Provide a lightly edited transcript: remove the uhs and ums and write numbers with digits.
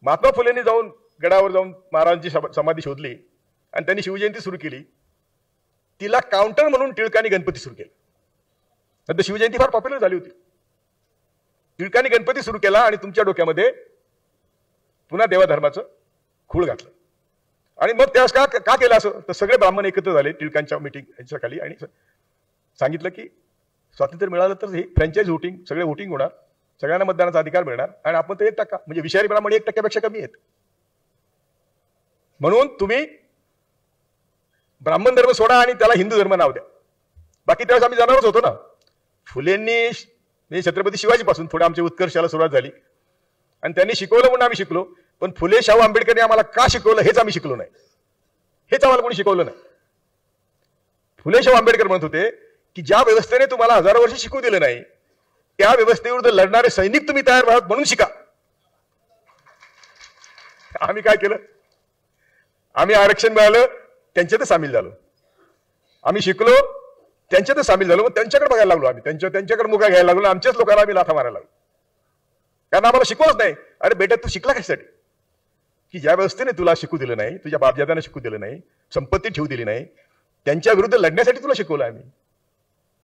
महात्मा फुलेंनी जाऊन गडावर जाऊन महाराजांची समाधी शोधली आणि त्यांनी शिवजयंती सुरू केली. तिला काउंटर म्हणून टिळकांनी गणपती सुरू केला. नंतर शिवजयंती फार पॉप्युलर झाली होती. टिळकांनी गणपती सुरू केला आणि तुमच्या डोक्यामध्ये पुन्हा देवाधर्माचं खूळ घातलं. आणि मग त्यास का केलं असं? तर सगळे ब्राह्मण एकत्र झाले टिळकांच्या मीटिंग यांच्या खाली आणि सांगितलं की स्वातंत्र्य मिळालं तर हे फ्रँचाईज व्होटिंग, सगळे व्होटिंग होणार, सगळ्यांना मतदानाचा अधिकार मिळणार आणि आपण तर 1% म्हणजे विषारी ब्राह्मण 1% कमी आहेत. म्हणून तुम्ही ब्राह्मण धर्म सोडा आणि त्याला हिंदू धर्म नाव द्या. बाकी त्यावेळेस आम्ही जाणारच होतो ना. फुलेंनी छत्रपती शिवाजी पासून थोडं आमच्या उत्कर्षाला सुरुवात झाली आणि त्यांनी शिकवलं म्हणून आम्ही शिकलो. पण फुले शाहू आंबेडकरने आम्हाला का शिकवलं हेच आम्ही शिकलो नाही. हेच आम्हाला कोणी शिकवलं नाही. फुले शाहू आंबेडकर म्हणत होते की ज्या व्यवस्थेने तुम्हाला हजारो वर्ष शिकू दिलं नाही त्या व्यवस्थेविरुद्ध लढणारे सैनिक तुम्ही तयार व्हाल म्हणून शिका. आम्ही काय केलं? आम्ही आरक्षण मिळालं त्यांच्यातच सामील झालो. आम्ही शिकलो त्यांच्यातच सामील झालो. मग त्यांच्याकडे बघायला लागलो. आम्ही त्यांच्याकडे मुका घ्यायला लागलो. आमच्याच लोकांना आम्ही लाथा मारायला लागलो. कारण आम्हाला शिकवलंच नाही. अरे बेटा तू शिकला कशासाठी? की ज्या व्यवस्थेने तुला शिकू दिलं नाही, तुझ्या बापजात्याने शिकू दिलं नाही, संपत्ती ठेवू दिली नाही, त्यांच्या विरुद्ध लढण्यासाठी तुला शिकवलं आम्ही.